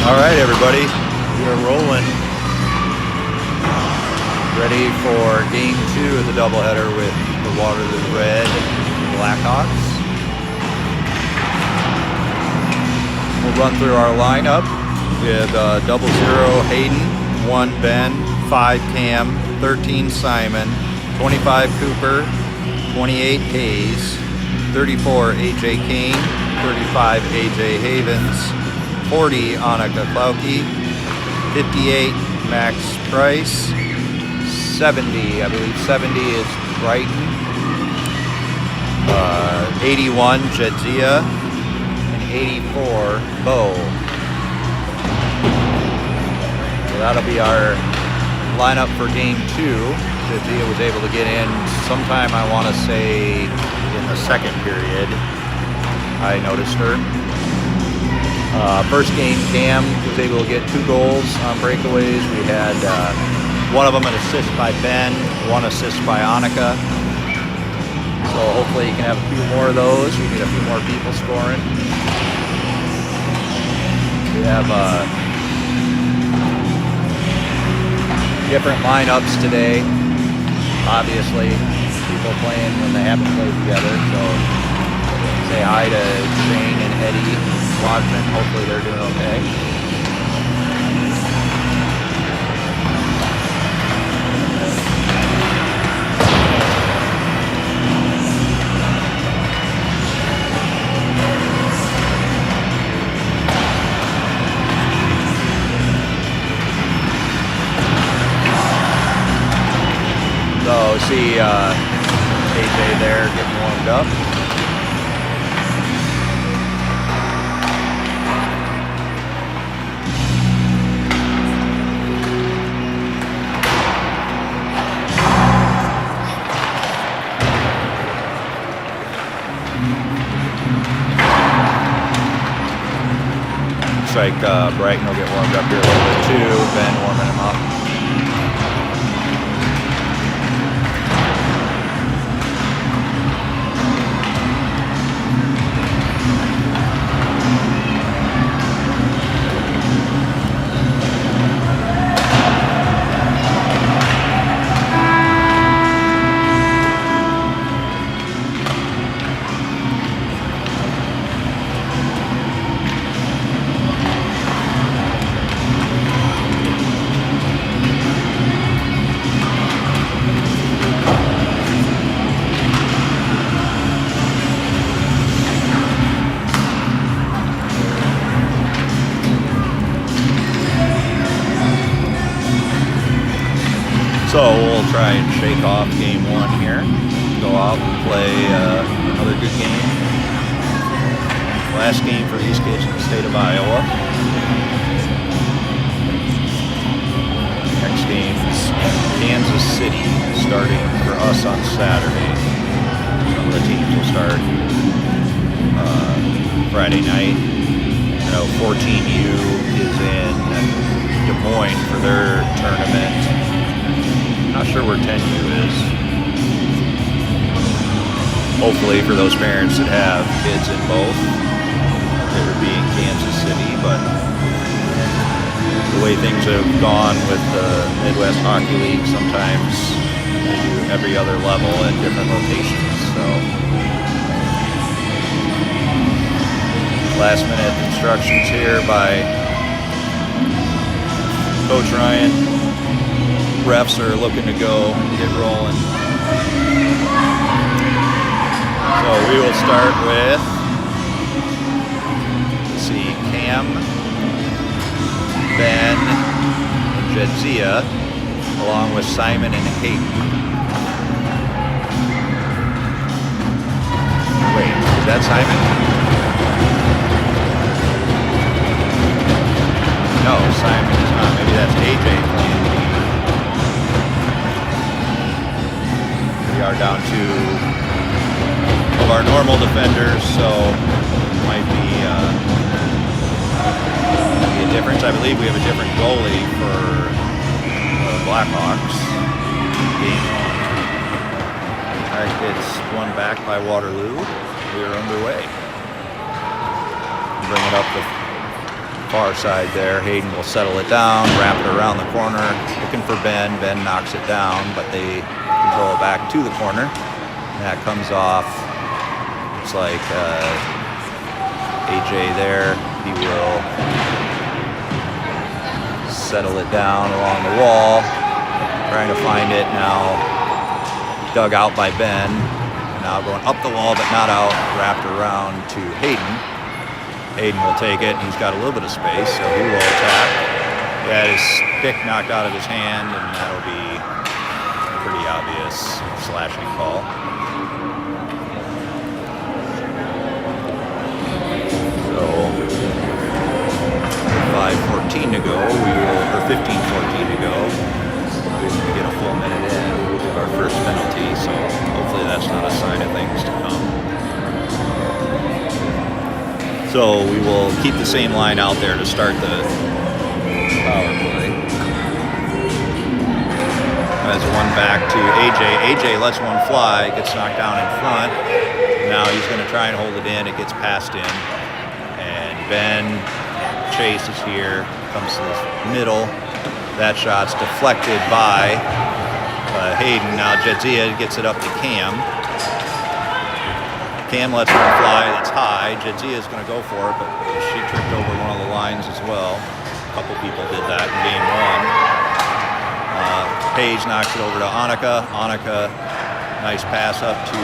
All right, everybody, we are rolling. Ready for game 2 of the doubleheader with the Waterloo Red Blackhawks. We'll run through our lineup with 00 Hayden, 1 Ben, 5 Cam, 13 Simon, 25 Cooper, 28 Hayes, 34 AJ Kane, 35 AJ Havens, 40 Annika Klauke, 58 Max Price, 70, I believe 70 is Brighton, 81 Jedzia, and 84 Bo. So that'll be our lineup for game 2. Jedzia was able to get in sometime, I want to say, in the second period. I noticed her. First game, Cam was able to get 2 goals on breakaways. We had one of them an assist by Ben, 1 assist by Annika. So hopefully you can have a few more of those. We get a few more people scoring. We have different lineups today. Obviously, people playing when they haven't played together. So say hi to Shane and Eddie watching. Hopefully they're doing okay. So see AJ there getting warmed up. Looks like Brighton will get warmed up here a little bit too. Ben warming him up. So we'll try and shake off game 1 here. Go out and play another good game. Last game for these kids in the state of Iowa. Next game is Kansas City, starting for us on Saturday. Some of the teams will start Friday night. I know 14U is in Des Moines for their tournament. Not sure where 10U is. Hopefully for those parents that have kids in both, it would be in Kansas City, but the way things have gone with the Midwest Hockey League, sometimes they do every other level at different locations. So last minute instructions here by Coach Ryan. Refs are looking to go and get rolling. So we will start with, let's see, Cam, Ben, and Jedzia, along with Simon and Hayden. Wait, is that Simon? No, Simon is not. Maybe that's AJ playing D. We are down to of our normal defenders, so might be a difference. I believe we have a different goalie for the Blackhawks. Game 1. All right, it's 1 back by Waterloo. We are underway. Bring it up with far side there. Hayden will settle it down, wrap it around the corner, looking for Ben. Ben knocks it down, but they control it back to the corner. And that comes off. Looks like AJ there. He will settle it down along the wall, trying to find it now. Dug out by Ben. Now going up the wall, but not out. Wrapped around to Hayden. Hayden will take it. He's got a little bit of space, so he will attack. He had his stick knocked out of his hand, and that'll be a pretty obvious slashing call. So 5:14 to go. Or 15:14 to go. We get a full minute in of our first penalty, so hopefully that's not a sign of things to come. So we will keep the same line out there to start the power play. As one back to AJ. AJ lets one fly, gets knocked down in front. Now he's going to try and hold it in. It gets passed in. And Ben Chase is here, comes to the middle. That shot's deflected by Hayden. Now Jedzia gets it up to Cam. Cam lets one fly, that's high. Jedzia is going to go for it, but she tripped over one of the lines as well. A couple people did that in game one. Paige knocks it over to Annika. Annika, nice pass up to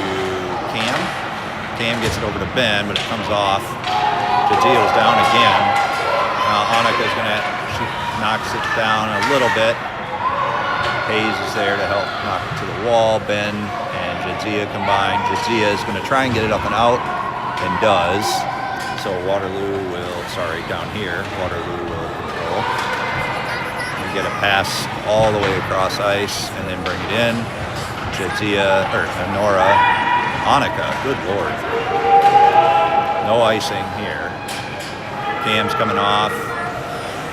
Cam. Cam gets it over to Ben, but it comes off. Jedzia was down again. Now Annika's going to, she knocks it down a little bit. Hayes is there to help knock it to the wall. Ben and Jedzia combine. Jedzia is going to try and get it up and out, and does. So Waterloo will, down here, Waterloo will control. We get a pass all the way across ice, and then bring it in. Jedzia, or Nora, Annika, good lord. No icing here. Cam's coming off.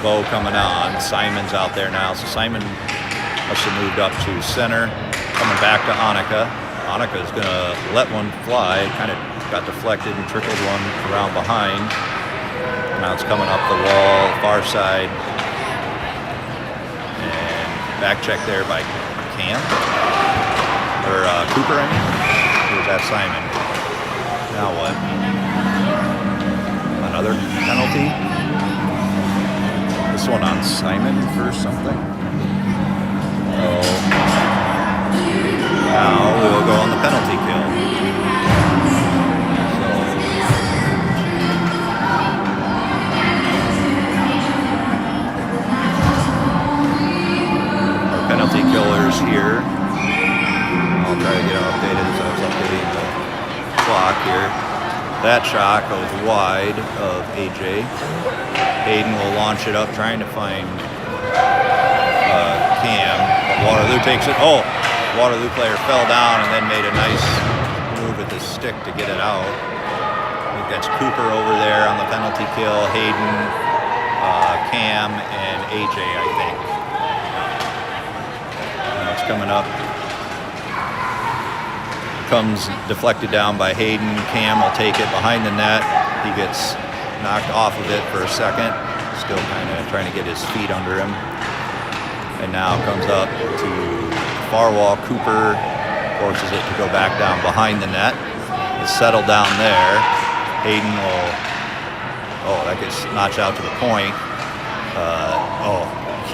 Bo coming on. Simon's out there now. So Simon must have moved up to center. Coming back to Annika. Annika is going to let one fly. It kind of got deflected and trickled one around behind. Now it's coming up the wall, far side. And back check there by Cam. Or Cooper, I mean. Or was that Simon? Now what? Another penalty? This one on Simon for something? Oh. Now we'll go on the penalty kill. So, our penalty killers here. I'll try to get it updated as I was updating the clock here. That shot goes wide of AJ. Hayden will launch it up, trying to find Cam. But Waterloo takes it. Oh! Waterloo player fell down and then made a nice move with his stick to get it out. I think that's Cooper over there on the penalty kill. Hayden, Cam, and AJ, I think. Now it's coming up. Comes deflected down by Hayden. Cam will take it behind the net. He gets knocked off of it for a second. Still kind of trying to get his feet under him. And now comes up to far wall. Cooper forces it to go back down behind the net. It's settled down there. Hayden will, that gets notched out to the point.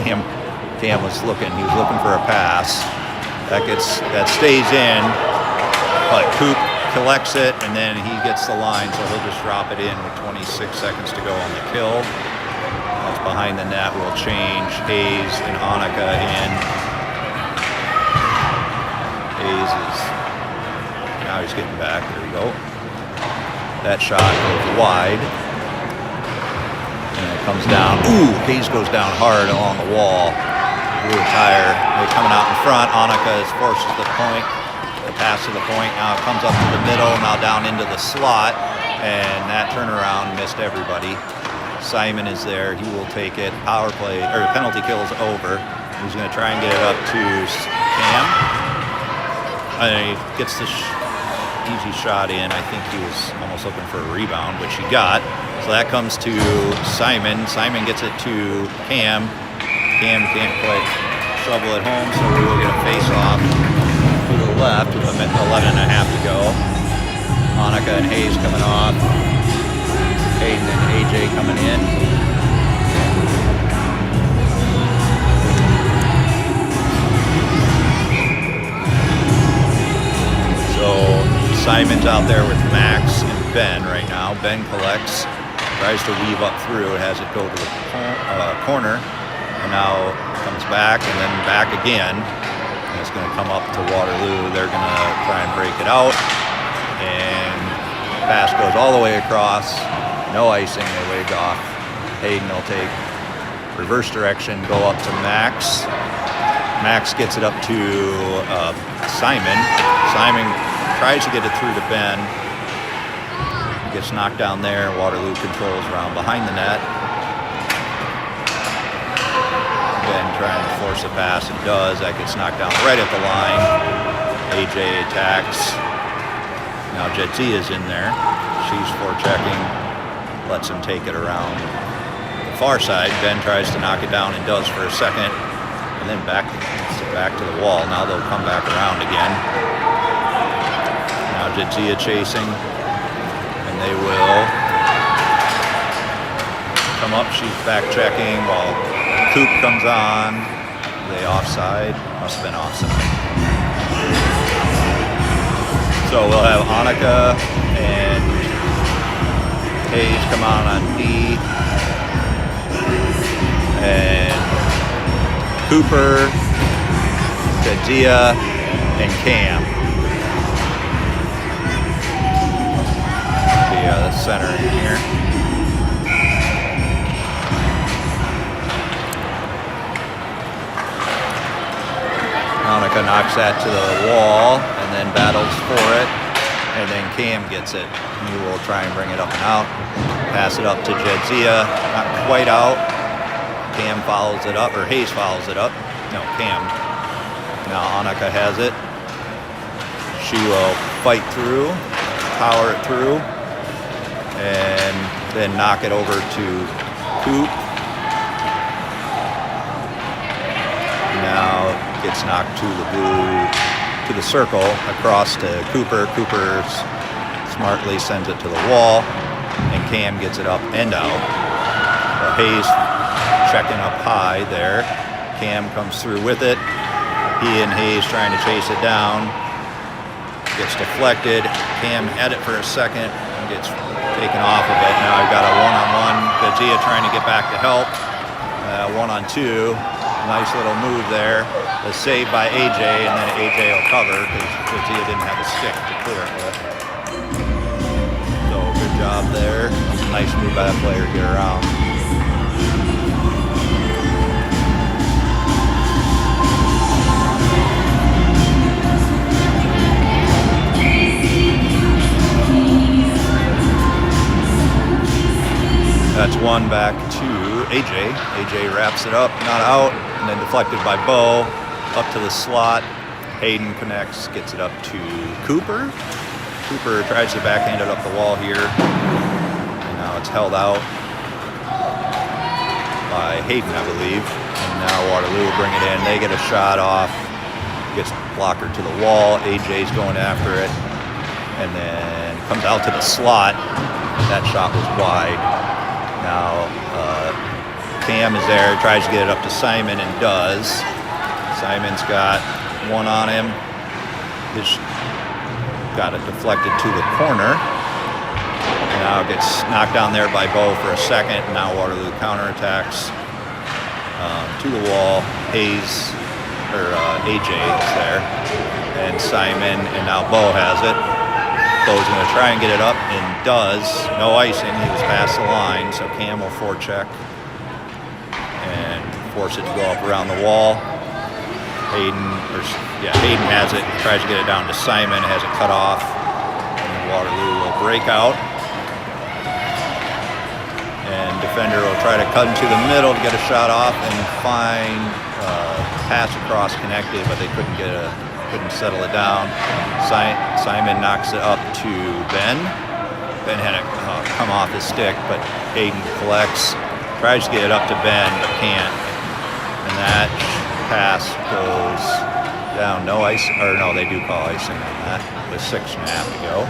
Cam was looking, he was looking for a pass. That stays in, but Coop collects it, and then he gets the line, so he'll just drop it in with 26 seconds to go on the kill. That's behind the net. We'll change Hayes and Annika in. Hayes is, now he's getting back, there we go. That shot goes wide. And it comes down, Hayes goes down hard along the wall. Blue tire, they're coming out in front. Annika forces the point, the pass to the point. Now it comes up to the middle, now down into the slot. And that turnaround missed everybody. Simon is there, he will take it. Power play, or penalty kill is over. He's gonna try and get it up to Cam. And he gets the easy shot in. I think he was almost looking for a rebound, which he got. So that comes to Simon. Simon gets it to Cam. Cam can't quite shovel it home, so we will get a face-off to the left with 11 and a half to go. Hanukkah and Hayes coming off. Hayden and AJ coming in. So Simon's out there with Max and Ben right now. Ben collects, tries to weave up through, has it go to the corner, and now comes back and then back again. And it's going to come up to Waterloo. They're going to try and break it out, and pass goes all the way across. No icing, they waved off. Hayden will take reverse direction, go up to Max. Max gets it up to Simon. Simon tries to get it through to Ben. Gets knocked down there. Waterloo controls around behind the net. Ben trying to force a pass and does. That gets knocked down right at the line. AJ attacks. Now Jetzia's in there. She's forechecking. Lets him take it around the far side. Ben tries to knock it down and does for a second. And then back to the wall. Now they'll come back around again. Now Jetzia chasing. And they will come up. She's back checking while Coop comes on. They offside. Must have been offside. So we'll have Hanukkah and Hayes come on D. And Cooper, Jetzia, and Cam. The center in here. Hanukkah knocks that to the wall and then battles for it, and then Cam gets it. He will try and bring it up and out. Pass it up to Jetzia, not quite out. Cam follows it up, or Hayes follows it up. No, Cam. Now Hanukkah has it. She will fight through, power it through, and then knock it over to Coop. Now gets knocked to the blue, to the circle, across to Cooper. Cooper smartly sends it to the wall, and Cam gets it up and out. Hayes checking up high there. Cam comes through with it. He and Hayes trying to chase it down. Gets deflected. Cam had it for a second and gets taken off of it. Now I've got a one-on-one. Jetzia trying to get back to help. One-on-two. Nice little move there. The save by AJ, and then AJ will cover because Jetzia didn't have a stick to clear it with. So good job there. Nice move by that player to get around. That's one back to AJ. AJ wraps it up, not out, and then deflected by Bo. Up to the slot. Hayden connects, gets it up to Cooper. Cooper tries to backhand it up the wall here. And now it's held out by Hayden, I believe. And now Waterloo will bring it in. They get a shot off. Gets blocker to the wall. AJ's going after it. And then comes out to the slot. That shot was wide. Now Cam is there, tries to get it up to Simon and does. Simon's got one on him. He's got it deflected to the corner. And now it gets knocked down there by Bo for a second. And now Waterloo counterattacks to the wall. Hayes, or AJ is there. And Simon, and now Bo has it. Bo's going to try and get it up, and does. No icing, he was past the line, so Cam will forecheck and force it to go up around the wall. Hayden has it, tries to get it down to Simon, has it cut off, and Waterloo will break out. And defender will try to cut into the middle to get a shot off and find pass across connected, but they couldn't settle it down. Simon knocks it up to Ben. Ben had it come off his stick, but Hayden collects, tries to get it up to Ben, but can't. And that pass goes down. No ice, or no, they do call icing on that with 6.5 to go.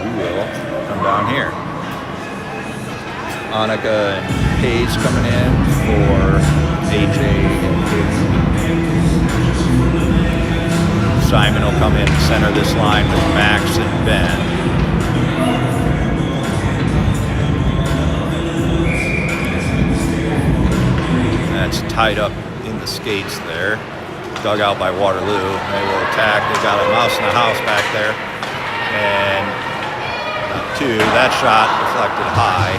We will come down here. Annika and Hayes coming in for AJ and Hayden. Simon will come in and center this line with Max and Ben. That's tied up in the skates there. Dug out by Waterloo. They will attack. They got a mouse in the house back there. And two, that shot deflected high.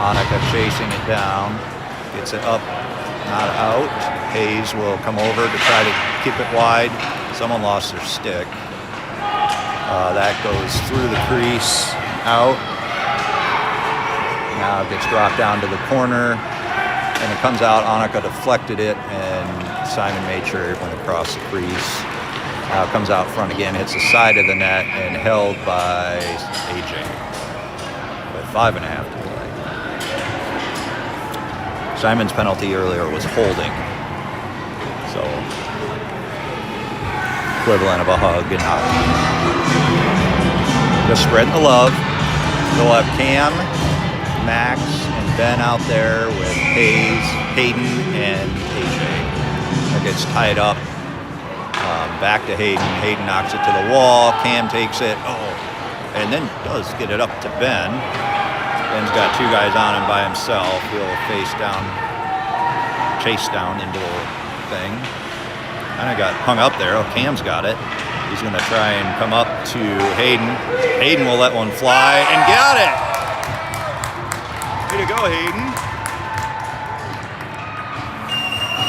Annika chasing it down. Gets it up, not out. Hayes will come over to try to keep it wide. Someone lost their stick. That goes through the crease, out. Now it gets dropped down to the corner, and it comes out. Annika deflected it, and Simon made sure it went across the crease. Now it comes out front again, hits the side of the net, and held by AJ. With 5.5 to play. Simon's penalty earlier was holding, so equivalent of a hug in hockey. Just spreading the love. We'll have Cam, Max, and Ben out there with Hayes, Hayden, and AJ. That gets tied up. Back to Hayden. Hayden knocks it to the wall. Cam takes it. And then does get it up to Ben. Ben's got two guys on him by himself. He'll chase down into the thing. Kind of got hung up there. Cam's got it. He's going to try and come up to Hayden. Hayden will let one fly and got it. Way to go, Hayden.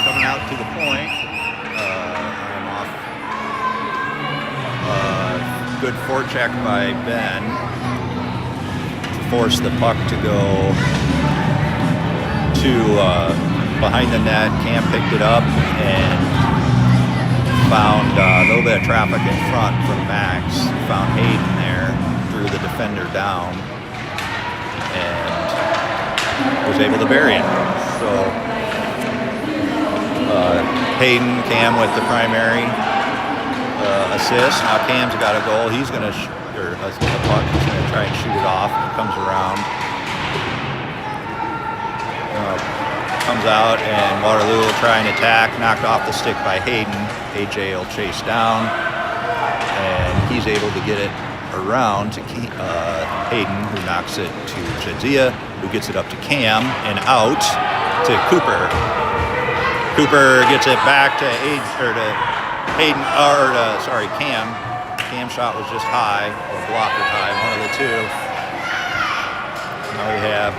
Coming out to the point. I'm off. Good forecheck by Ben to force the puck to go to behind the net. Cam picked it up and found a little bit of traffic in front from Max. Found Hayden there, threw the defender down, and was able to bury it. So Hayden, Cam with the primary assist. Now Cam's got a goal. He's going to, a puck. He's going to try and shoot it off. It comes around. Comes out, and Waterloo will try and attack. Knocked off the stick by Hayden. AJ will chase down, and he's able to get it around to Hayden, who knocks it to Jadzia, who gets it up to Cam, and out to Cooper. Cooper gets it back to Hayden, Cam. Cam's shot was just high, or blocker high, one of the two. Now we have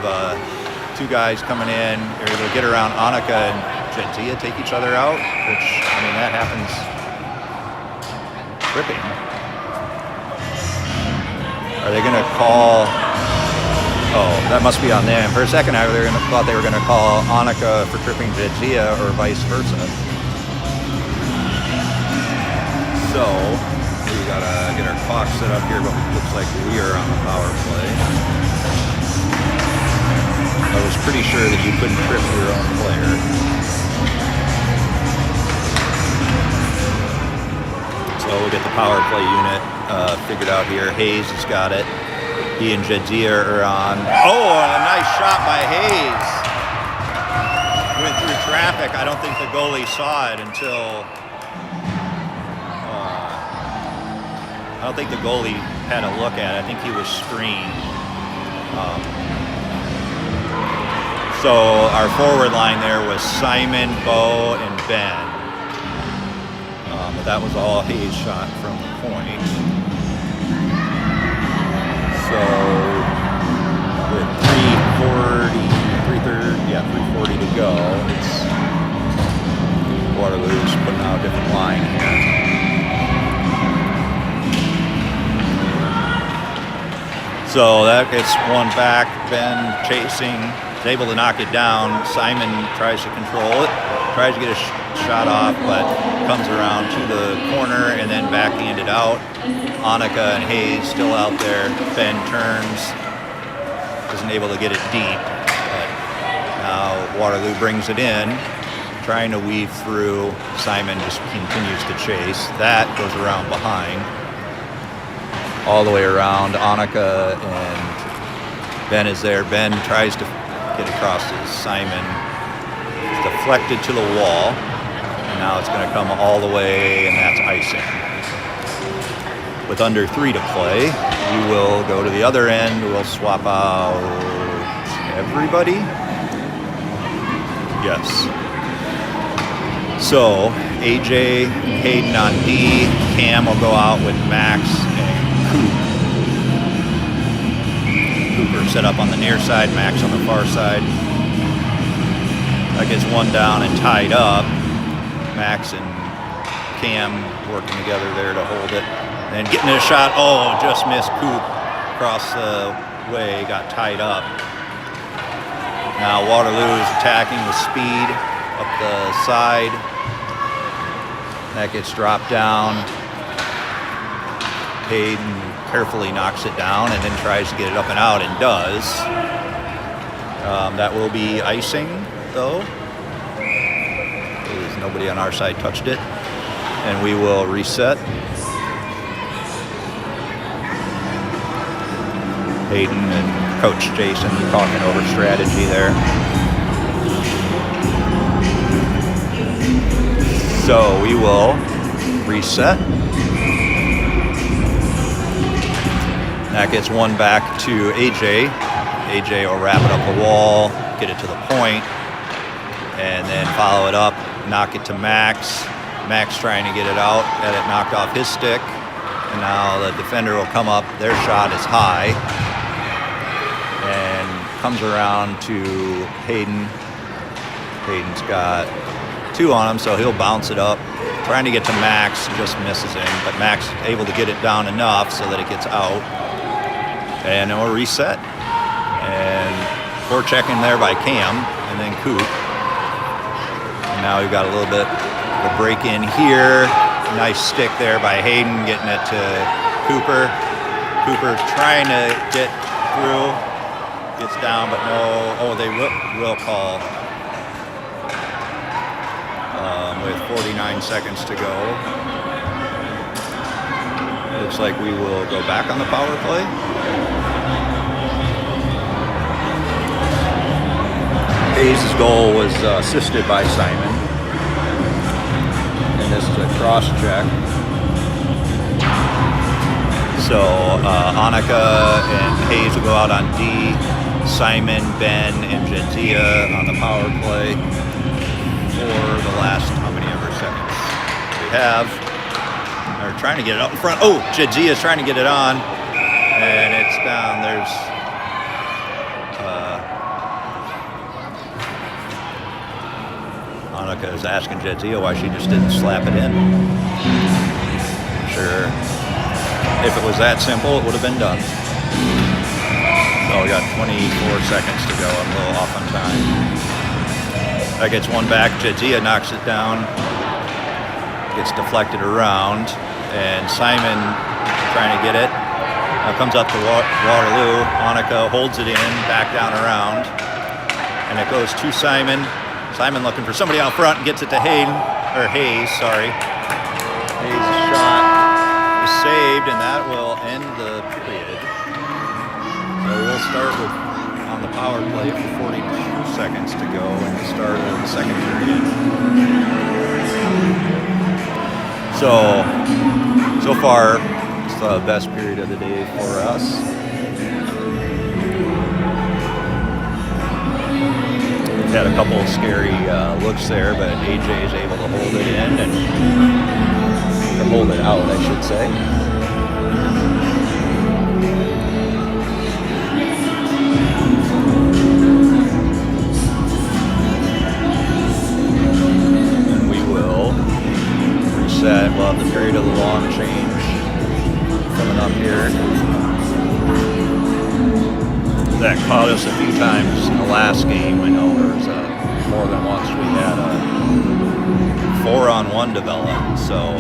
two guys coming in. They're able to get around Annika and Jadzia, take each other out, which, I mean, that happens tripping. Are they going to call? Oh, that must be on them. For a second, I thought they were going to call Annika for tripping Jadzia or vice versa. So, we got to get our clock set up here, but it looks like we are on the power play. I was pretty sure that you couldn't trip your own player. So we'll get the power play unit figured out here. Hayes has got it. He and Jadzia are on. Oh, a nice shot by Hayes. Went through traffic. I don't think the goalie saw it until... I don't think the goalie had a look at it. I think he was screened. So our forward line there was Simon, Bo, and Ben. But that was all Hayes shot from the point. So with 3:40 to go, it's Waterloo's putting out a different line here. So that gets one back. Ben chasing. Is able to knock it down. Simon tries to control it. tries to get a shot off, but comes around to the corner and then backhanded out. Annika and Hayes still out there. Ben turns, isn't able to get it deep. But now Waterloo brings it in, trying to weave through. Simon just continues to chase. That goes around behind. All the way around. Annika and Ben is there. Ben tries to get across to Simon. It's deflected to the wall. And now it's going to come all the way, and that's icing. With under 3 to play, we will go to the other end. We'll swap out everybody. Yes. So AJ and Hayden on D. Cam will go out with Max and Coop. Cooper set up on the near side, Max on the far side. That gets one down and tied up. Max and Cam working together there to hold it. And getting a shot, just missed Coop across the way, got tied up. Now Waterloo is attacking with speed up the side. That gets dropped down. Hayden carefully knocks it down and then tries to get it up and out, and does. That will be icing, though. Nobody on our side touched it. And we will reset. Hayden and Coach Jason talking over strategy there. So we will reset. That gets one back to AJ. AJ will wrap it up the wall, get it to the point, and then follow it up, knock it to Max. Max trying to get it out, had it knocked off his stick. And now the defender will come up. Their shot is high. And comes around to Hayden. Hayden's got 2 on him, so he'll bounce it up. Trying to get to Max, just misses him. But Max is able to get it down enough so that it gets out. And then we'll reset. And forechecking there by Cam, and then Coop. And now we've got a little bit of a break in here. Nice stick there by Hayden, getting it to Cooper. Cooper trying to get through. Gets down, but no. They will call with 49 seconds to go. Looks like we will go back on the power play. Hayes' goal was assisted by Simon. And this is a cross check. So Annika and Hayes will go out on D. Simon, Ben, and Jadzia on the power play for the last how many ever seconds we have. They're trying to get it up in front. Jadzia is trying to get it on, and it's down. There's Annika is asking Jadzia why she just didn't slap it in. Sure. If it was that simple, it would have been done. So we got 24 seconds to go. I'm a little off on time. That gets one back. Jadzia knocks it down. Gets deflected around. And Simon trying to get it. Now comes up to Waterloo. Annika holds it in, back down around. And it goes to Simon. Simon looking for somebody out front and gets it to Hayes. Hayes' shot is saved, and that will end the period. So we'll start with on the power play for 42 seconds to go and the start of the second period. So far, it's the best period of the day for us. We've had a couple of scary looks there, but AJ is able to hold it in or hold it out, I should say. And we will reset. We'll have the period of the long change coming up here. That caught us a few times in the last game. I know there was more than once we had a 4-on-1 develop, so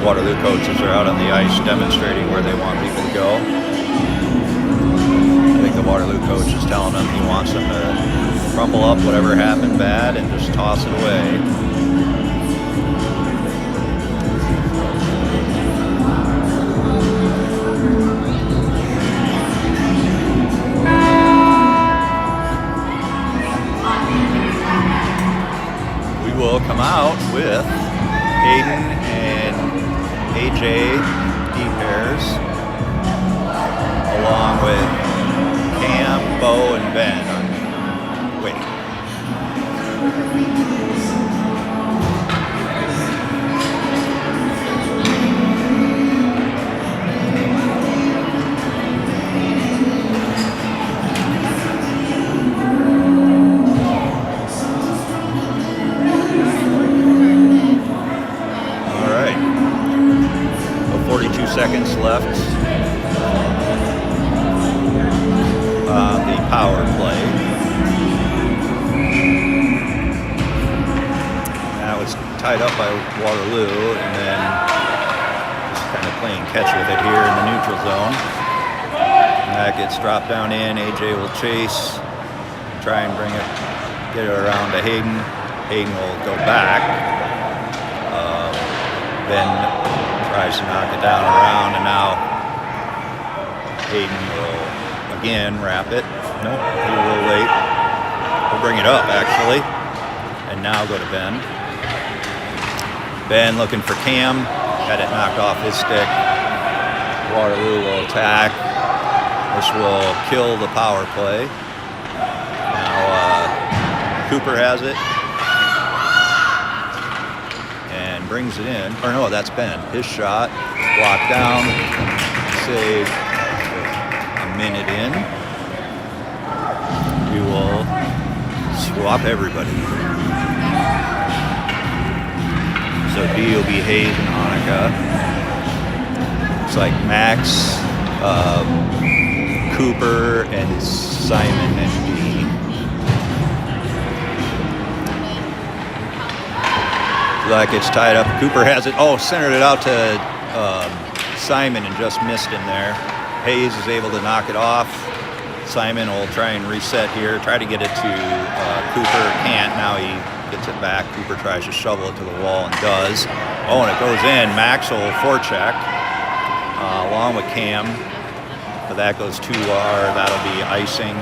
Waterloo coaches are out on the ice demonstrating where they want people to go. I think the Waterloo coach is telling them he wants them to crumple up whatever happened bad and just toss it away. We will come out with Hayden and AJ D pairs, along with Cam, Bo, and Ben. Wait. All right. 42 seconds left on the power play. That was tied up by Waterloo, and then just kind of playing catch with it here in the neutral zone. And that gets dropped down in. AJ will chase, try and get it around to Hayden. Hayden will go back. Ben tries to knock it down around, and now Hayden will again wrap it. Nope, he will wait. He'll bring it up, actually. And now go to Ben. Ben looking for Cam. Had it knocked off his stick. Waterloo will attack. This will kill the power play. Now Cooper has it. Brings it in, or no, that's Ben. His shot, blocked down, saved a minute in. We will swap everybody. So D will be Hayes and Hanukkah. Looks like Max, Cooper, and Simon and D. Like it's tied up. Cooper has it. Oh, centered it out to Simon and just missed him there. Hayes is able to knock it off. Simon will try and reset here. Try to get it to Cooper. Can't. Now he gets it back. Cooper tries to shovel it to the wall and does. Oh, and it goes in. Max will forecheck along with Cam. But that goes too far. That'll be icing.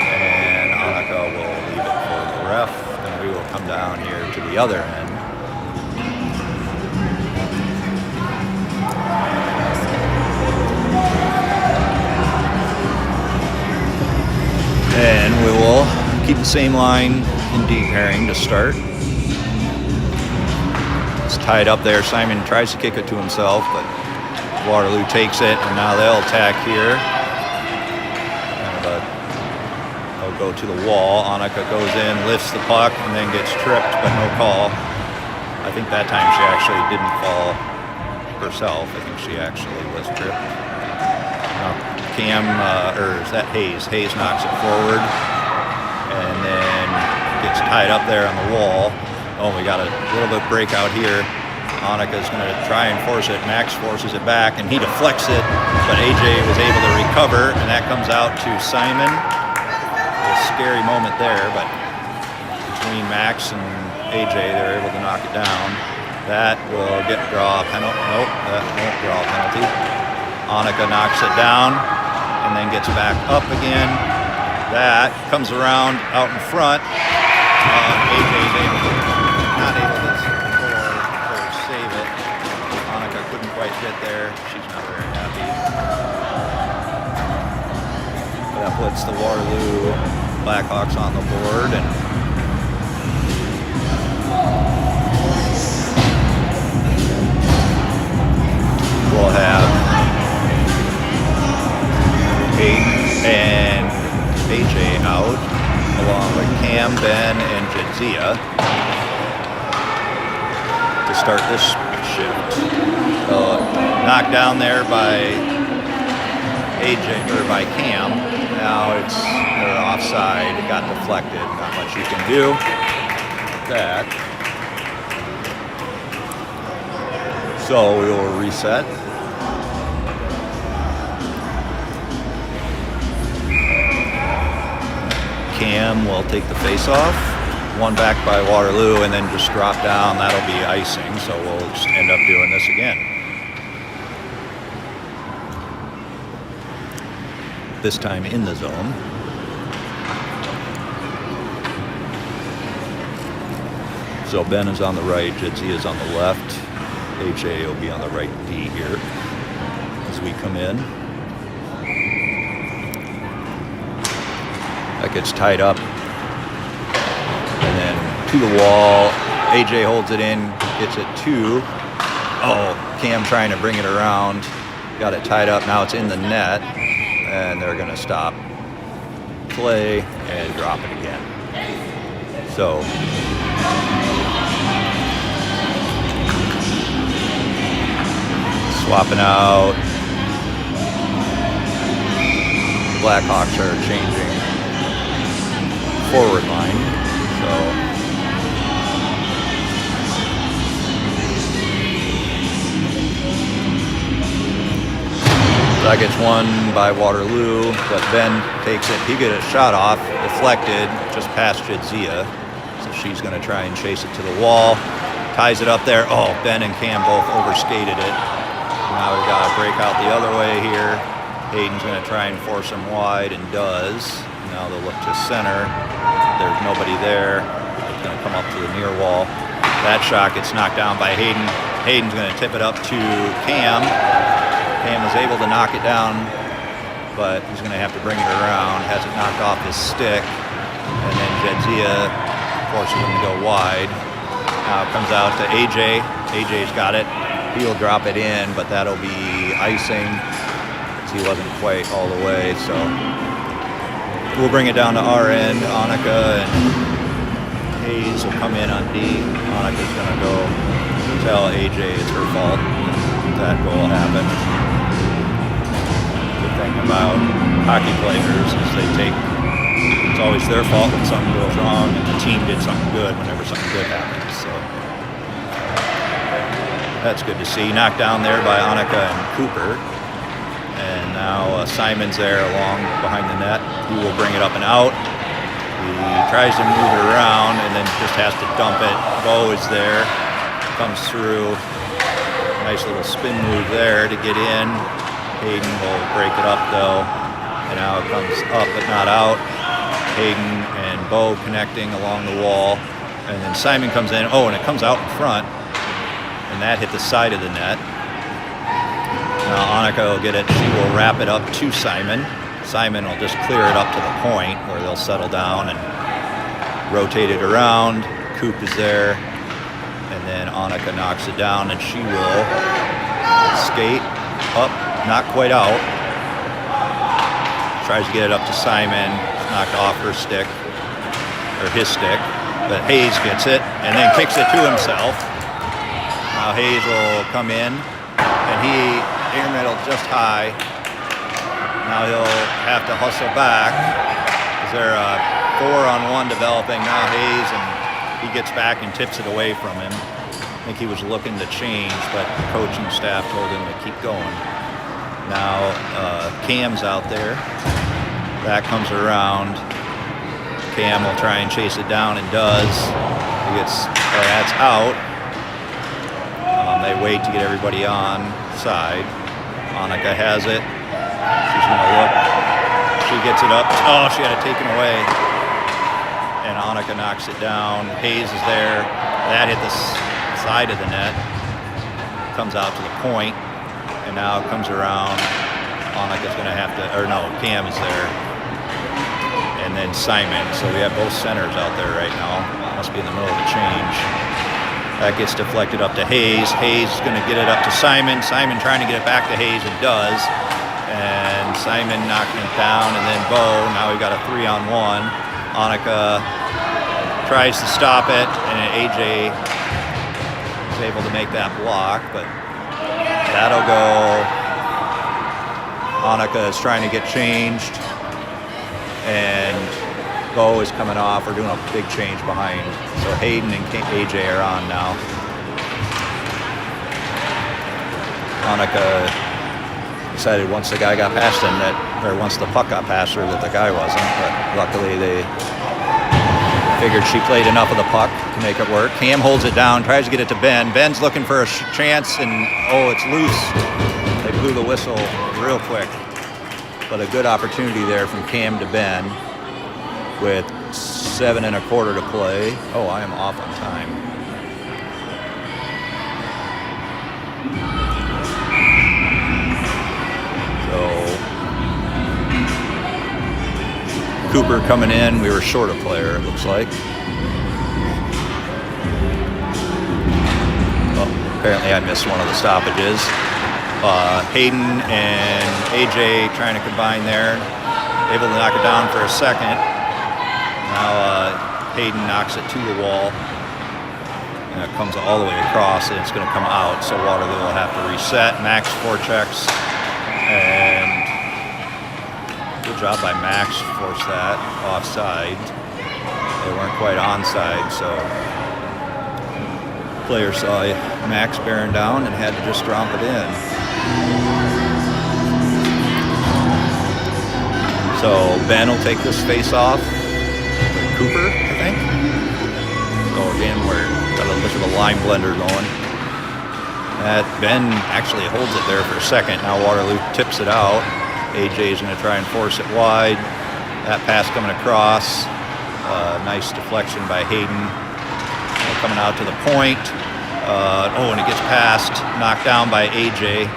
And Hanukkah will leave it for the ref. We will come down here to the other end. And we will keep the same line in D pairing to start. It's tied up there. Simon tries to kick it to himself, but Waterloo takes it, and now they'll attack here. Go to the wall. Hanukkah goes in, lifts the puck, and then gets tripped, but no call. I think that time she actually didn't fall herself. I think she actually was tripped. Cam, or is that Hayes? Hayes knocks it forward, and then gets tied up there on the wall. Oh, we got a little bit breakout here. Hanukkah's going to try and force it. Max forces it back, and he deflects it, but AJ was able to recover, and that comes out to Simon. Scary moment there, but between Max and AJ, they're able to knock it down. That will draw a penalty. Nope, that won't draw a penalty. Hanukkah knocks it down and then gets back up again. That comes around out in front. AJ's not able to save it. Hanukkah couldn't quite get there. She's not very happy. That puts the Waterloo Blackhawks on the board, and we'll have Hayden and AJ out, along with Cam, Ben, and Jadzia. to start this shift. Knocked down there by AJ, or by Cam. Now they're offside. It got deflected. Not much you can do with that. So we will reset. Cam will take the face off. One back by Waterloo, and then just drop down. That'll be icing, so we'll just end up doing this again. This time in the zone. So Ben is on the right, Jitzy is on the left. HA will be on the right D here as we come in. That gets tied up. And then to the wall. AJ holds it in, gets it to. Oh, Cam trying to bring it around. Got it tied up. Now it's in the net. And they're going to stop play and drop it again. So swapping out. Blackhawks are changing forward line. So that gets one by Waterloo, but Ben takes it. He gets a shot off, deflected, just past Jadzia. So she's going to try and chase it to the wall. Ties it up there. Oh, Ben and Cam both overskated it. Now we've got to break out the other way here. Hayden's going to try and force him wide, and does. Now they'll look to center. There's nobody there. It's going to come up to the near wall. That shot gets knocked down by Hayden. Hayden's going to tip it up to Cam. Cam was able to knock it down, but he's going to have to bring it around. Has it knocked off his stick, and then Jadzia forces him to go wide. Now it comes out to AJ. AJ's got it. He'll drop it in, but that'll be icing. He wasn't quite all the way, so we'll bring it down to our end. Annika and Hayes will come in on D. Annika's going to go tell AJ it's her fault that goal happened. The thing about hockey players is it's always their fault when something goes wrong, and the team did something good whenever something good happens. So that's good to see. Knocked down there by Annika and Cooper. And now Simon's there along behind the net. He will bring it up and out. He tries to move it around and then just has to dump it. Bo is there. Comes through. Nice little spin move there to get in. Hayden will break it up though. And now it comes up but not out. Hayden and Bo connecting along the wall. And then Simon comes in. Oh, and it comes out in front. And that hit the side of the net. Now Annika will get it. She will wrap it up to Simon. Simon will just clear it up to the point where they'll settle down and rotate it around. Coop is there. And then Annika knocks it down, and she will skate up, not quite out. Tries to get it up to Simon. It's knocked off her stick, or his stick. But Hayes gets it and then kicks it to himself. Now Hayes will come in, and he air medal just high. Now he'll have to hustle back. Is there a 4-on-1 developing? Now Hayes, and he gets back and tips it away from him. I think he was looking to change, but the coaching staff told him to keep going. Now Cam's out there. That comes around. Cam will try and chase it down and does. That's out. They wait to get everybody on side. Annika has it. She's going to look. She gets it up. Oh, she had it taken away. And Annika knocks it down. Hayes is there. That hit the side of the net. Comes out to the point. And now it comes around. Annika's going to have to, or no, Cam is there. And then Simon. So we have both centers out there right now. Must be in the middle of the change. That gets deflected up to Hayes. Hayes is going to get it up to Simon. Simon trying to get it back to Hayes and does. And Simon knocking it down. And then Bo. Now we've got a 3-on-1. Annika tries to stop it. And AJ is able to make that block, but that'll go. Annika is trying to get changed, and Bo is coming off. We're doing a big change behind. So Hayden and AJ are on now. Annika decided once the guy got past him or once the puck got past her that the guy wasn't, but luckily they figured she played enough of the puck to make it work. Cam holds it down, tries to get it to Ben. Ben's looking for a chance, and it's loose. They blew the whistle real quick, but a good opportunity there from Cam to Ben with 7 1/4 to play. Oh, I am off on time. Cooper coming in. We were short a player, it looks like. Well, apparently I missed one of the stoppages. Hayden and AJ trying to combine there. Able to knock it down for a second. Now Hayden knocks it to the wall. And it comes all the way across, and it's going to come out. So Waterloo will have to reset. Max forechecks. And good job by Max to force that offside. They weren't quite onside, so player saw Max bearing down and had to just drop it in. So Ben will take this face off. Cooper, I think. So again, we're got a bit of a line blender going. Ben actually holds it there for a second. Now Waterloo tips it out. AJ's going to try and force it wide. That pass coming across. Nice deflection by Hayden. Coming out to the point. And it gets passed. Knocked down by AJ.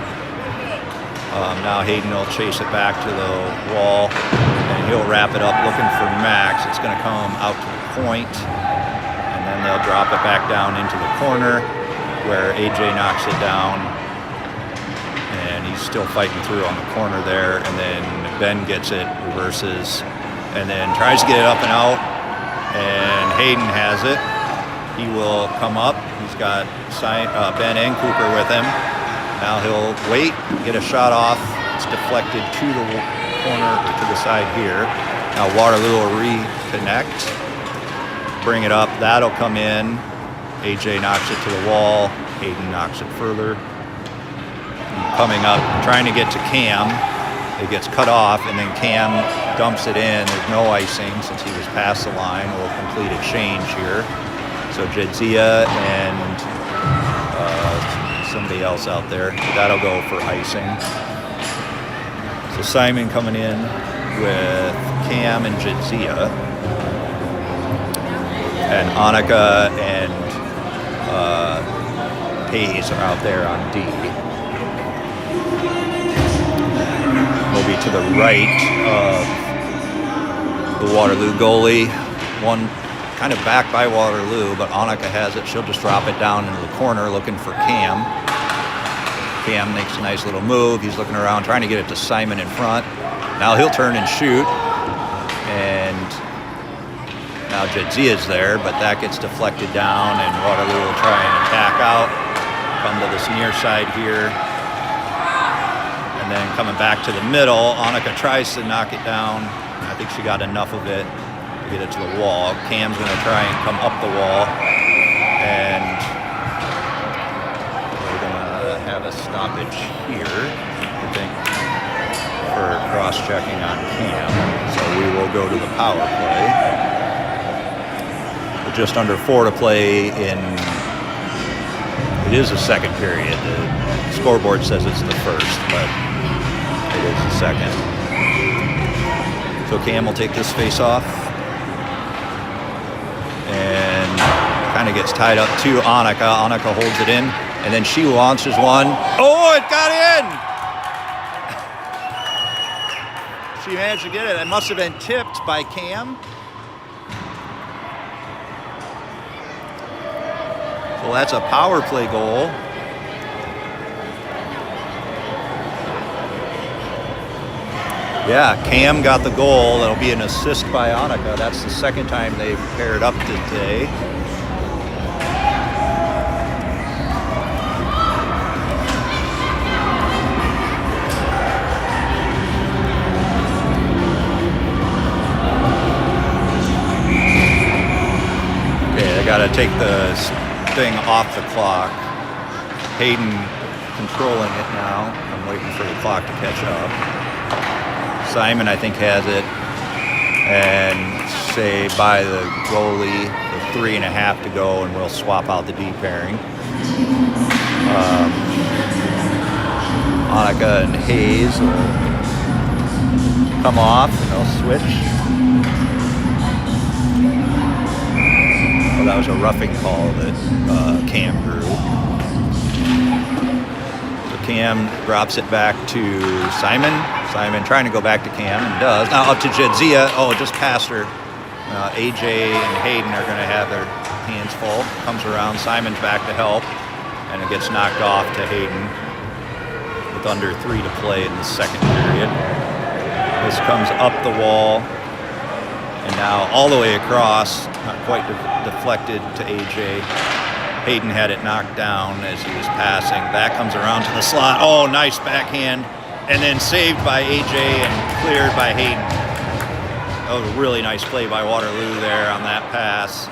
Now Hayden will chase it back to the wall. And he'll wrap it up looking for Max. It's going to come out to the point. And then they'll drop it back down into the corner where AJ knocks it down. And he's still fighting through on the corner there, and then Ben gets it, reverses, and then tries to get it up and out, and Hayden has it. He will come up. He's got Ben and Cooper with him. Now he'll wait, get a shot off. It's deflected to the corner, to the side here. Now Waterloo will reconnect, bring it up. That'll come in. AJ knocks it to the wall. Hayden knocks it further. Coming up, trying to get to Cam. It gets cut off, and then Cam dumps it in. There's no icing since he was past the line. We'll complete a change here. So Jedzia and somebody else out there. That'll go for icing. So Simon coming in with Cam and Jedzia. And Annika and Hayes are out there on D. Will be to the right of the Waterloo goalie. One kind of back by Waterloo, but Annika has it. She'll just drop it down into the corner looking for Cam. Cam makes a nice little move. He's looking around, trying to get it to Simon in front. Now he'll turn and shoot. And now Jedzia's there, but that gets deflected down, and Waterloo will try and attack out. Come to this near side here. And then coming back to the middle, Annika tries to knock it down. I think she got enough of it to get it to the wall. Cam's going to try and come up the wall. And we're going to have a stoppage here, I think, for cross-checking on Cam. So we will go to the power play. With just under 4 to play in... It is the second period. The scoreboard says it's the first, but it is the second. So Cam will take this face off. And kind of gets tied up to Annika. Annika holds it in. And then she launches one. Oh, it got in! She managed to get it. It must have been tipped by Cam. So that's a power play goal. Yeah, Cam got the goal. That'll be an assist by Annika. That's the second time they've paired up today. got to take the thing off the clock. Hayden controlling it now. I'm waiting for the clock to catch up. Simon, I think, has it. And say by the goalie, the 3.5 to go, and we'll swap out the D pairing. Annika and Hayes will come off and they'll switch. Well, that was a roughing call that Cam drew. So Cam drops it back to Simon. Simon trying to go back to Cam and does. Now up to Jadzia. Oh, just past her. AJ and Hayden are going to have their hands full. Comes around. Simon's back to help. And it gets knocked off to Hayden with under 3 to play in the second period. This comes up the wall. And now all the way across. Not quite deflected to AJ. Hayden had it knocked down as he was passing. That comes around to the slot. Oh, nice backhand. And then saved by AJ and cleared by Hayden. That was a really nice play by Waterloo there on that pass.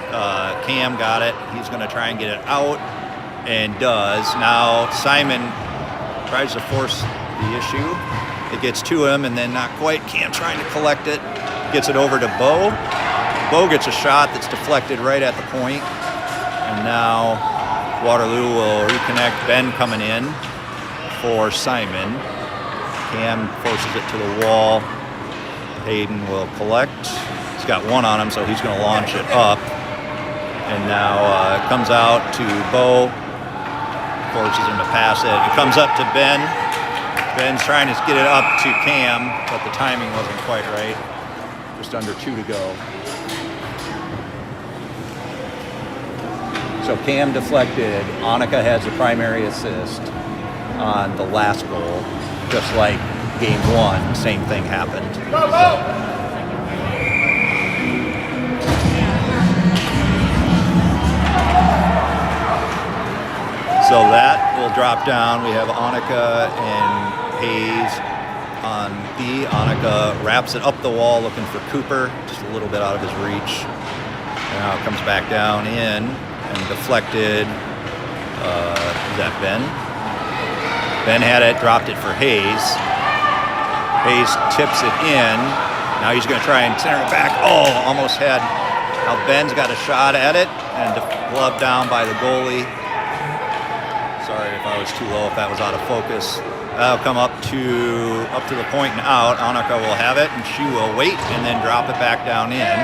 Cam got it. He's going to try and get it out, and does. Now Simon tries to force the issue. It gets to him, and then not quite. Cam trying to collect it. Gets it over to Bo. Bo gets a shot that's deflected right at the point. And now Waterloo will reconnect. Ben coming in for Simon. Cam forces it to the wall. Hayden will collect. He's got one on him, so he's going to launch it up. And now it comes out to Bo. Forces him to pass it. It comes up to Ben. Ben's trying to get it up to Cam, but the timing wasn't quite right. Just under 2 to go. So Cam deflected. Annika has the primary assist on the last goal. Just like game 1, same thing happened. So that will drop down. We have Annika and Hayes on B. Annika wraps it up the wall looking for Cooper, just a little bit out of his reach. And now it comes back down in and deflected. Is that Ben? Ben had it, dropped it for Hayes. Hayes tips it in. Now he's going to try and center it back. Oh, almost had. Now Ben's got a shot at it and gloved down by the goalie. Sorry if I was too low, if that was out of focus. That'll come up to the point and out. Annika will have it, and she will wait and then drop it back down in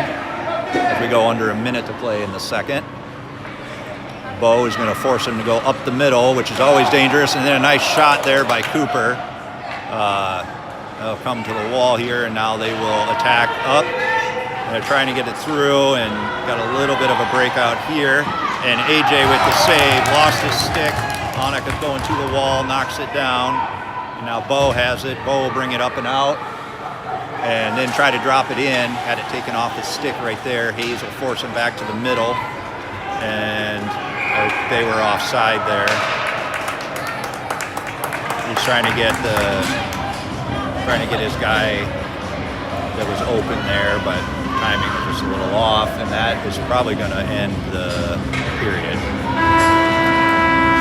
as we go under a minute to play in the second. Bo is going to force him to go up the middle, which is always dangerous, and then a nice shot there by Cooper. They'll come to the wall here, and now they will attack up. And they're trying to get it through, and got a little bit of a breakout here. And AJ with the save, lost his stick. Annika's going to the wall, knocks it down. And now Bo has it. Bo will bring it up and out. And then try to drop it in. Had it taken off his stick right there. Hayes will force him back to the middle. And they were offside there. He's trying to get his guy that was open there, but timing was just a little off, and that is probably going to end the period.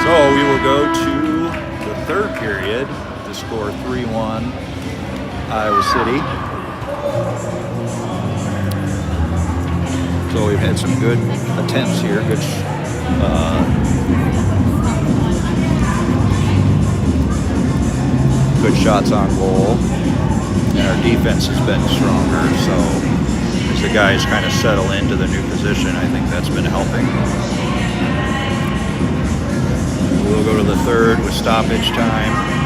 So we will go to the third period to score 3-1 Iowa City. So we've had some good attempts here, good shots on goal, and our defense has been stronger. So as the guys kind of settle into the new position, I think that's been helping. We'll go to the third with stoppage time.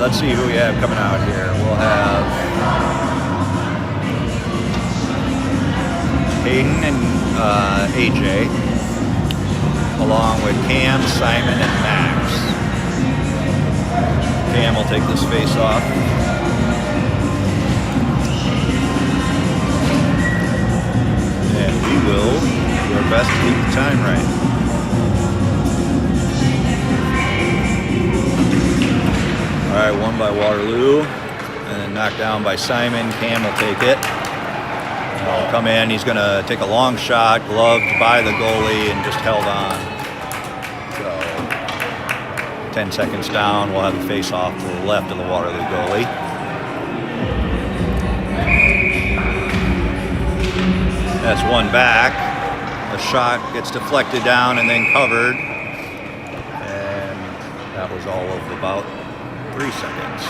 let's see who we have coming out here. We'll have Hayden and AJ, along with Cam, Simon, and Max. Cam will take this face off. And we will do our best to keep the time right. All right, won by Waterloo, and then knocked down by Simon. Cam will take it. He'll come in, he's gonna take a long shot, gloved by the goalie, and just held on. So, 10 seconds down, we'll have the face off to the left of the Waterloo goalie. That's one back. The shot gets deflected down and then covered. And that was all of about 3 seconds.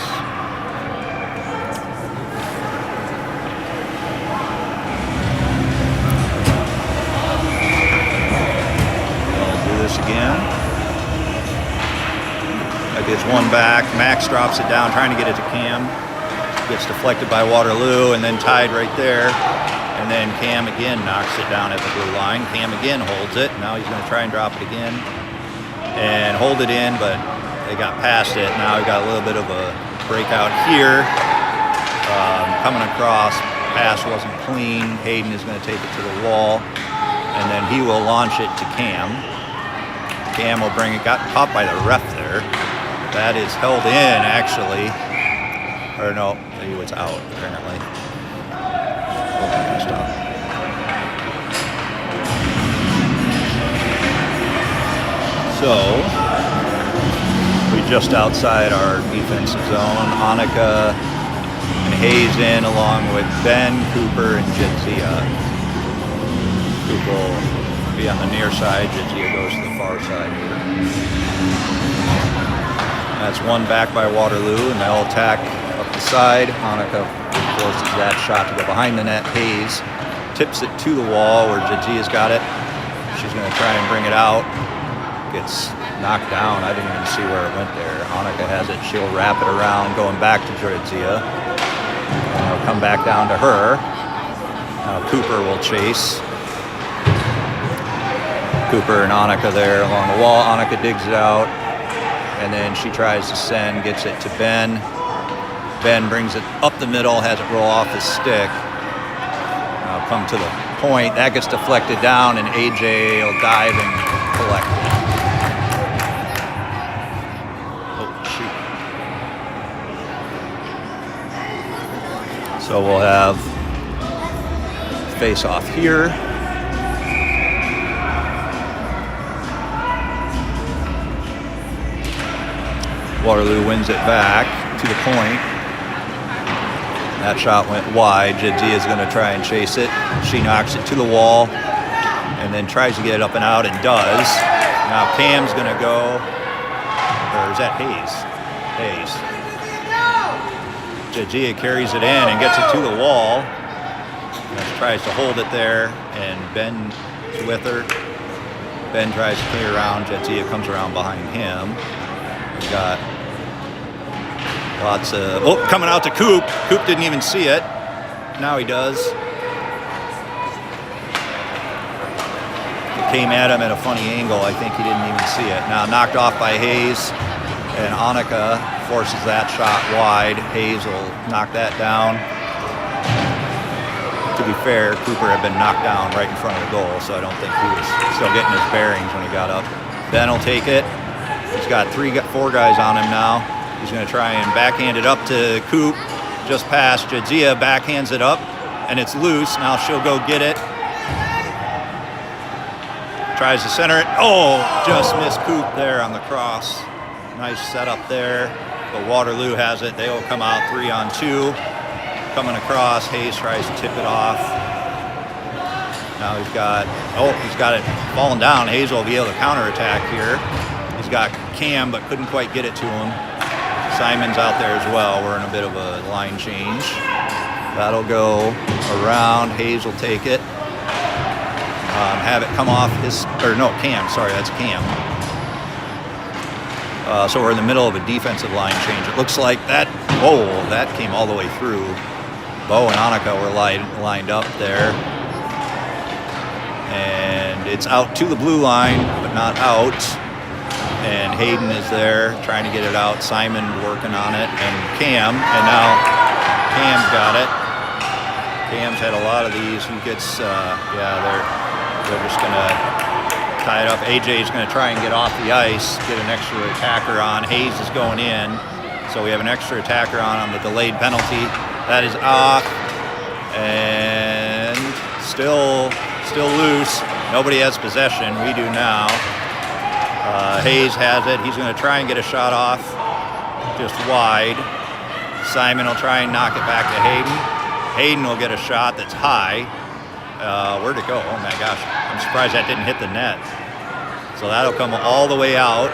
I'll do this again. That gets one back. Max drops it down, trying to get it to Cam. Gets deflected by Waterloo and then tied right there. And then Cam again knocks it down at the blue line. Cam again holds it. Now he's going to try and drop it again and hold it in, but they got past it. Now we got a little bit of a breakout here. Coming across, pass wasn't clean. Hayden is going to take it to the wall, and then he will launch it to Cam. Cam will bring it, got caught by the ref there. That is held in, actually. Or no, he was out, apparently. So, we're just outside our defensive zone. Annika and Hayes in, along with Ben, Cooper, and Jadzia. Cooper will be on the near side. Jadzia goes to the far side here. That's one back by Waterloo, and they'll attack up the side. Annika forces that shot to go behind the net. Hayes tips it to the wall where Jadzia's got it. She's going to try and bring it out. Gets knocked down. I didn't even see where it went there. Annika has it. She'll wrap it around, going back to Jadzia. And it'll come back down to her. Now Cooper will chase. Cooper and Annika there along the wall. Annika digs it out. And then she tries to send, gets it to Ben. Ben brings it up the middle, has it roll off his stick. Now come to the point. That gets deflected down, and AJ will dive and collect it. Oh, shoot. So we'll have face off here. Waterloo wins it back to the point. That shot went wide. Jadzia is going to try and chase it. She knocks it to the wall and then tries to get it up and out, and does. Now Cam's going to go, or is that Hayes? Hayes. Jadzia carries it in and gets it to the wall. And tries to hold it there, and Ben's with her. Ben tries to clear around. Jadzia comes around behind him. We got lots of, coming out to Coop. Coop didn't even see it. Now he does. It came at him at a funny angle. I think he didn't even see it. Now knocked off by Hayes, and Annika forces that shot wide. Hayes will knock that down. To be fair, Cooper had been knocked down right in front of the goal, so I don't think he was still getting his bearings when he got up. Ben will take it. He's got 4 guys on him now. He's going to try and backhand it up to Coop, just past Jadzia, backhands it up, and it's loose. Now she'll go get it. Tries to center it. Oh, just missed Coop there on the cross. Nice setup there. But Waterloo has it. They will come out 3-on-2. Coming across, Hayes tries to tip it off. Now he's got it falling down. Hayes will be able to counterattack here. He's got Cam, but couldn't quite get it to him. Simon's out there as well. We're in a bit of a line change. That'll go around. Hayes will take it. Have it come off his, or no, Cam, sorry, that's Cam. So we're in the middle of a defensive line change. It looks like that. Oh, that came all the way through. Bo and Annika were lined up there. And it's out to the blue line, but not out. And Hayden is there trying to get it out. Simon working on it. And Cam. And now Cam's got it. Cam's had a lot of these. Who gets, they're just going to tie it up. AJ's going to try and get off the ice, get an extra attacker on. Hayes is going in. So we have an extra attacker on the delayed penalty. That is off. And still loose. Nobody has possession. We do now. Hayes has it. He's going to try and get a shot off just wide. Simon will try and knock it back to Hayden. Hayden will get a shot that's high. Where'd it go? Oh my gosh. I'm surprised that didn't hit the net. So that'll come all the way out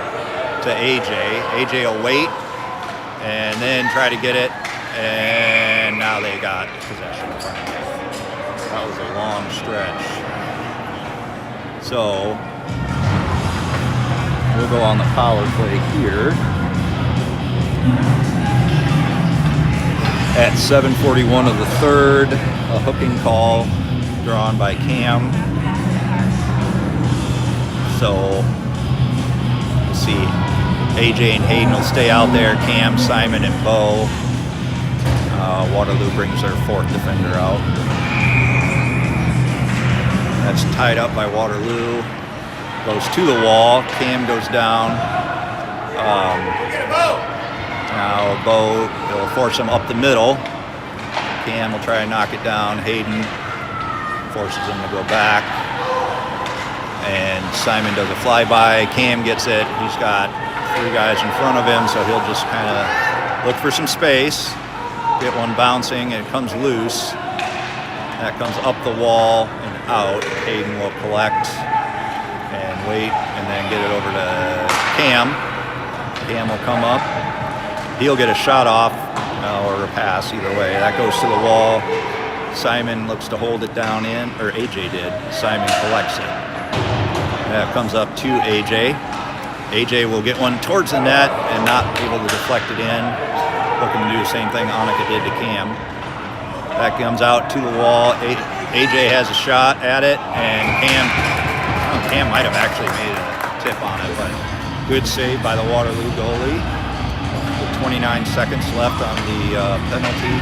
to AJ. AJ will wait and then try to get it. And now they got possession. That was a long stretch. So we'll go on the power play here. At 7:41 of the third, a hooking call drawn by Cam. So we'll see. AJ and Hayden will stay out there. Cam, Simon, and Bo. Waterloo brings their fourth defender out. That's tied up by Waterloo. Goes to the wall. Cam goes down. Now Bo will force him up the middle. Cam will try and knock it down. Hayden forces him to go back. And Simon does a flyby. Cam gets it. He's got three guys in front of him, so he'll just kind of look for some space. Get one bouncing, and it comes loose. That comes up the wall and out. Hayden will collect and wait, and then get it over to Cam. Cam will come up. He'll get a shot off or a pass, either way. That goes to the wall. Simon looks to hold it down in, or AJ did. Simon collects it. That comes up to AJ. AJ will get one towards the net and not able to deflect it in. Looking to do the same thing Annika did to Cam. That comes out to the wall. AJ has a shot at it, and Cam might have actually made a tip on it, but good save by the Waterloo goalie. With 29 seconds left on the penalty.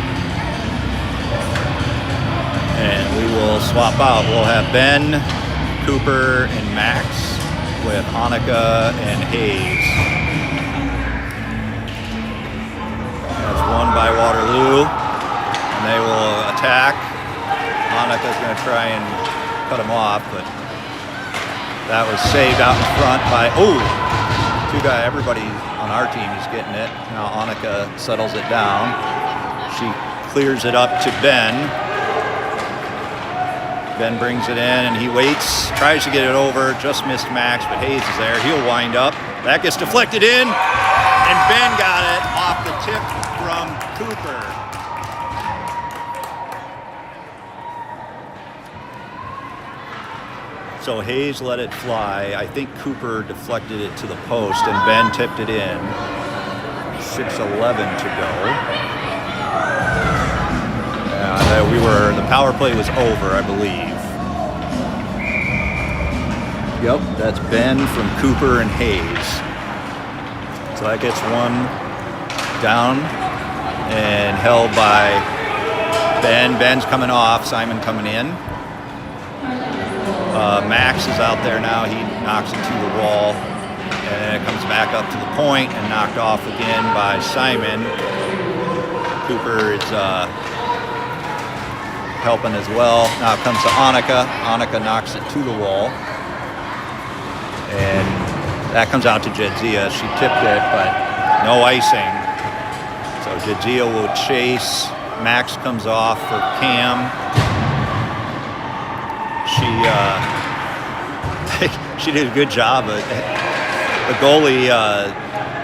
And we will swap out. We'll have Ben, Cooper, and Max with Annika and Hayes. That's won by Waterloo. And they will attack. Annika's going to try and cut him off, but that was saved out in front by, two guys. Everybody on our team is getting it. Now Annika settles it down. She clears it up to Ben. Ben brings it in and he waits, tries to get it over, just missed Max, but Hayes is there. He'll wind up. That gets deflected in, and Ben got it off the tip from Cooper. So Hayes let it fly. I think Cooper deflected it to the post, and Ben tipped it in. 6:11 to go. The power play was over, I believe. Yep, that's Ben from Cooper and Hayes. So that gets one down and held by Ben. Ben's coming off, Simon coming in. Max is out there now. He knocks it to the wall, and it comes back up to the point and knocked off again by Simon. Cooper is helping as well. Now it comes to Annika. Annika knocks it to the wall, and that comes out to Jedzia. She tipped it, but no icing. So Jedzia will chase. Max comes off for Cam. She did a good job. The goalie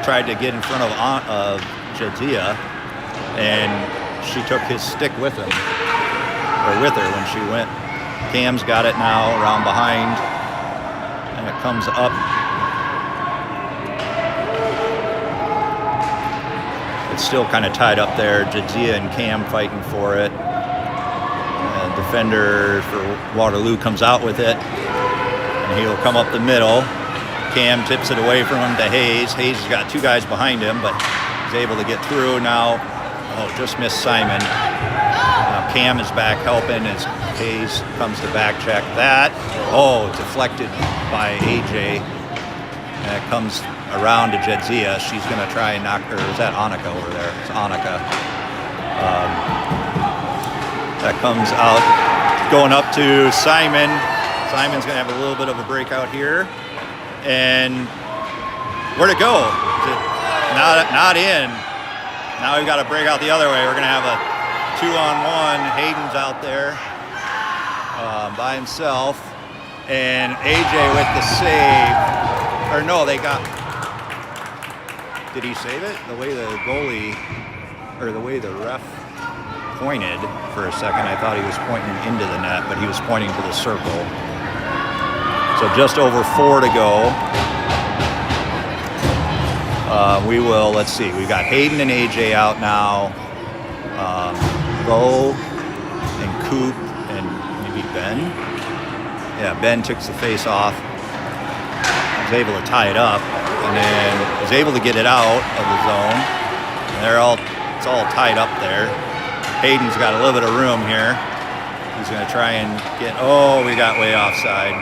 tried to get in front of Jedzia, and she took his stick with him, or with her when she went. Cam's got it now around behind, and it comes up. It's still kind of tied up there. Jadzia and Cam fighting for it. Defender for Waterloo comes out with it, and he'll come up the middle. Cam tips it away from him to Hayes. Hayes has got two guys behind him, but he's able to get through now. Oh, just missed Simon. Now Cam is back helping as Hayes comes to back check that. Oh, deflected by AJ. And it comes around to Jadzia. She's going to try and knock her. Is that Annika over there? It's Annika. That comes out, going up to Simon. Simon's going to have a little bit of a breakout here. And where'd it go? Not in. Now we've got to break out the other way. We're going to have a 2-on-1. Hayden's out there by himself. And AJ with the save. Or no, they got... Did he save it? The way the goalie, or the way the ref pointed for a second, I thought he was pointing into the net, but he was pointing to the circle. So just over 4 to go. We will, let's see, we've got Hayden and AJ out now. Bo and Coop and maybe Ben. Yeah, Ben takes the face off. Was able to tie it up, and then was able to get it out of the zone. And it's all tied up there. Hayden's got a little bit of room here. He's going to try and get, oh, we got way offside.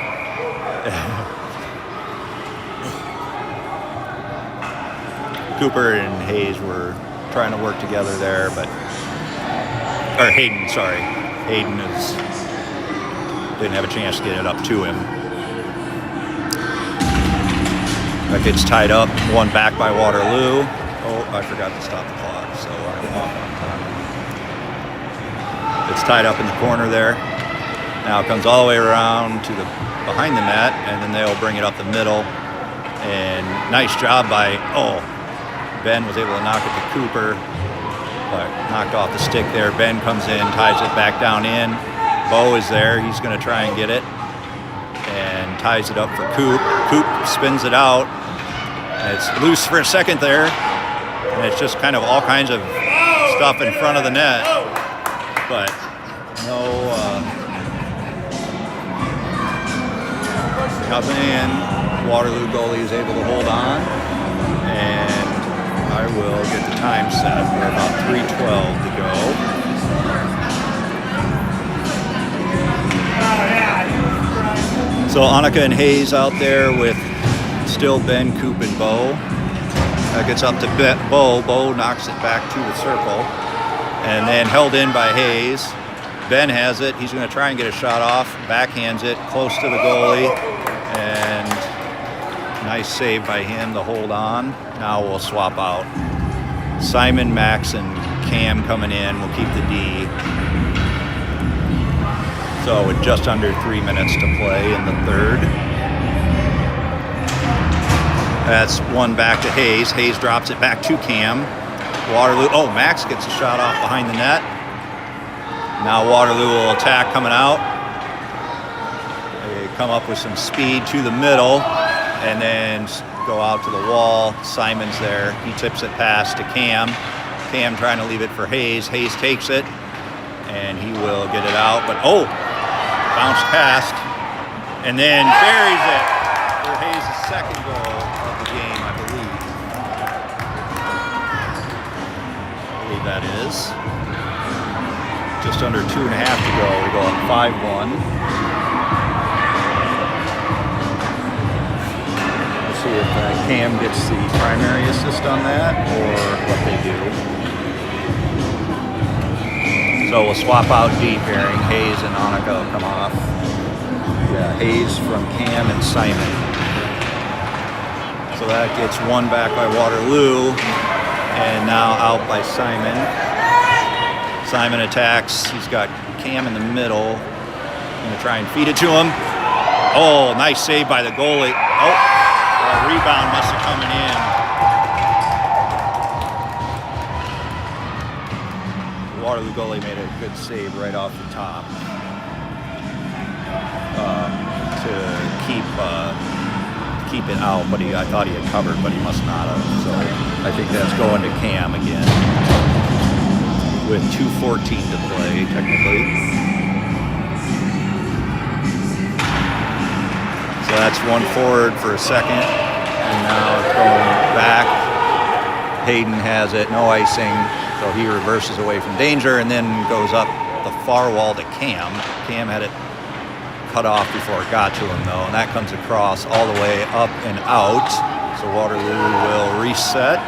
Cooper and Hayes were trying to work together there, but, or Hayden, sorry. Hayden didn't have a chance to get it up to him. That gets tied up, one back by Waterloo. Oh, I forgot to stop the clock, so I'm off on time. It's tied up in the corner there. Now it comes all the way around to the behind the net, and then they'll bring it up the middle. And nice job by, Ben was able to knock it to Cooper, but knocked off the stick there. Ben comes in, ties it back down in. Bo is there, he's gonna try and get it. And ties it up for Coop. Coop spins it out. And it's loose for a second there. And it's just kind of all kinds of stuff in front of the net. But nothing in. Waterloo goalie is able to hold on. And I will get the time set. We're about 3:12 to go. So Annika and Hayes out there with still Ben, Coop, and Bo. That gets up to Bo. Bo knocks it back to the circle. And then held in by Hayes. Ben has it. He's going to try and get a shot off. Backhands it close to the goalie. And nice save by him to hold on. Now we'll swap out. Simon, Max, and Cam coming in. We'll keep the D. So with just under 3 minutes to play in the third. That's one back to Hayes. Hayes drops it back to Cam. Waterloo, Max gets a shot off behind the net. Now Waterloo will attack coming out. They come up with some speed to the middle and then go out to the wall. Simon's there. He tips it past to Cam. Cam trying to leave it for Hayes. Hayes takes it and he will get it out. But bounce past and then buries it for Hayes' second goal of the game, I believe. That is. Just under 2.5 to go. We go up 5-1. Let's see if Cam gets the primary assist on that or what they do. So we'll swap out D pairing. Hayes and Annika will come off. Yeah, Hayes from Cam and Simon. So that gets one back by Waterloo. And now out by Simon. Simon attacks. He's got Cam in the middle. Gonna try and feed it to him. Oh, nice save by the goalie. The rebound must have coming in. The Waterloo goalie made a good save right off the top to keep keep it out, but I thought he had covered, but he must not have. So I think that's going to Cam again with 2:14 to play, technically. So that's one forward for a second, and now it's going back. Hayden has it, no icing, so he reverses away from danger and then goes up the far wall to Cam. Cam had it cut off before it got to him though, and that comes across all the way up and out. So Waterloo will reset.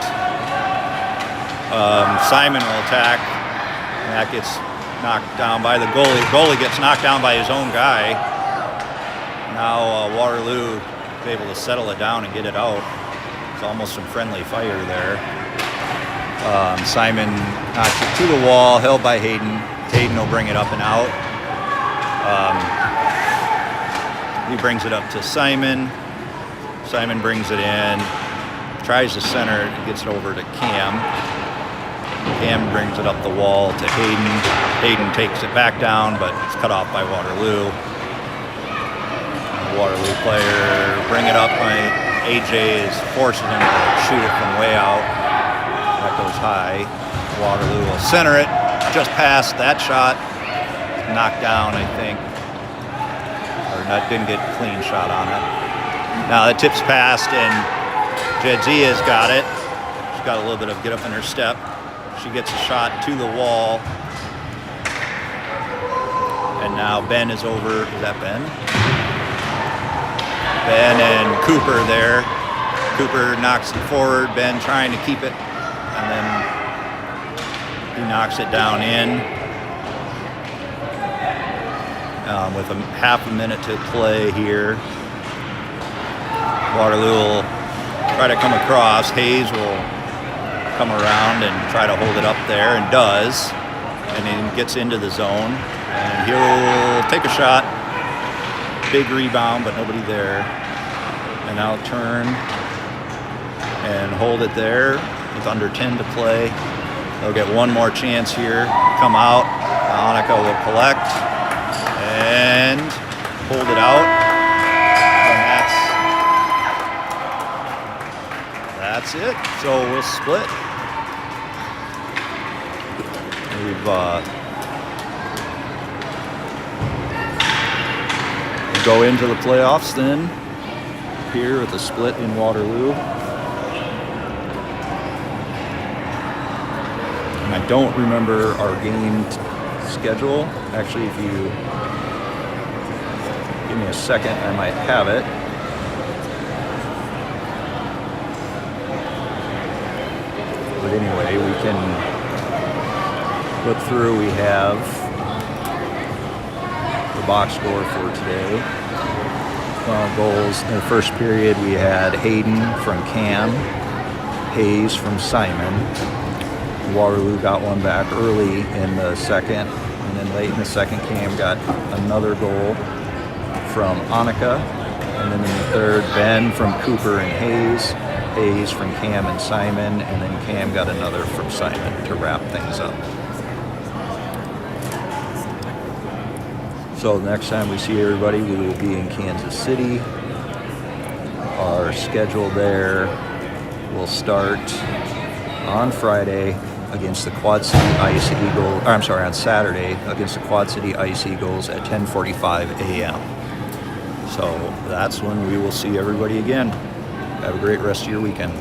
Simon will attack, and that gets knocked down by the goalie. Goalie gets knocked down by his own guy. Now Waterloo is able to settle it down and get it out. It's almost some friendly fire there. Simon knocks it to the wall, held by Hayden. Hayden will bring it up and out. He brings it up to Simon. Simon brings it in, tries to center it, gets it over to Cam. Cam brings it up the wall to Hayden. Hayden takes it back down, but it's cut off by Waterloo. The Waterloo player bring it up. AJ is forcing him to shoot it from way out. That goes high. Waterloo will center it, just past that shot. Knocked down, I think. Or not, didn't get a clean shot on it. Now the tip's passed, and Jedzia's got it. She's got a little bit of get up in her step. She gets a shot to the wall. And now Ben is over. Is that Ben? Ben and Cooper there. Cooper knocks it forward. Ben trying to keep it. And then he knocks it down in. With half a minute to play here. Waterloo will try to come across. Hayes will come around and try to hold it up there, and does. And then gets into the zone. And he'll take a shot. Big rebound, but nobody there. And now turn and hold it there with under 10 to play. They'll get one more chance here. Come out. Annika will collect and hold it out. And that's it. So we'll split. We've go into the playoffs then, here with a split in Waterloo. And I don't remember our game schedule. Actually, if you give me a second, I might have it. But anyway, we can look through. We have the box score for today. Goals in the first period, we had Hayden from Cam, Hayes from Simon. Waterloo got one back early in the second, and then late in the second, Cam got another goal from Annika, and then in the third, Ben from Cooper and Hayes, Hayes from Cam and Simon, and then Cam got another from Simon to wrap things up. So the next time we see everybody, we will be in Kansas City. Our schedule there will start on Friday against the Quad City Ice Eagles, on Saturday against the Quad City Ice Eagles at 10:45 a.m. So that's when we will see everybody again. Have a great rest of your weekend.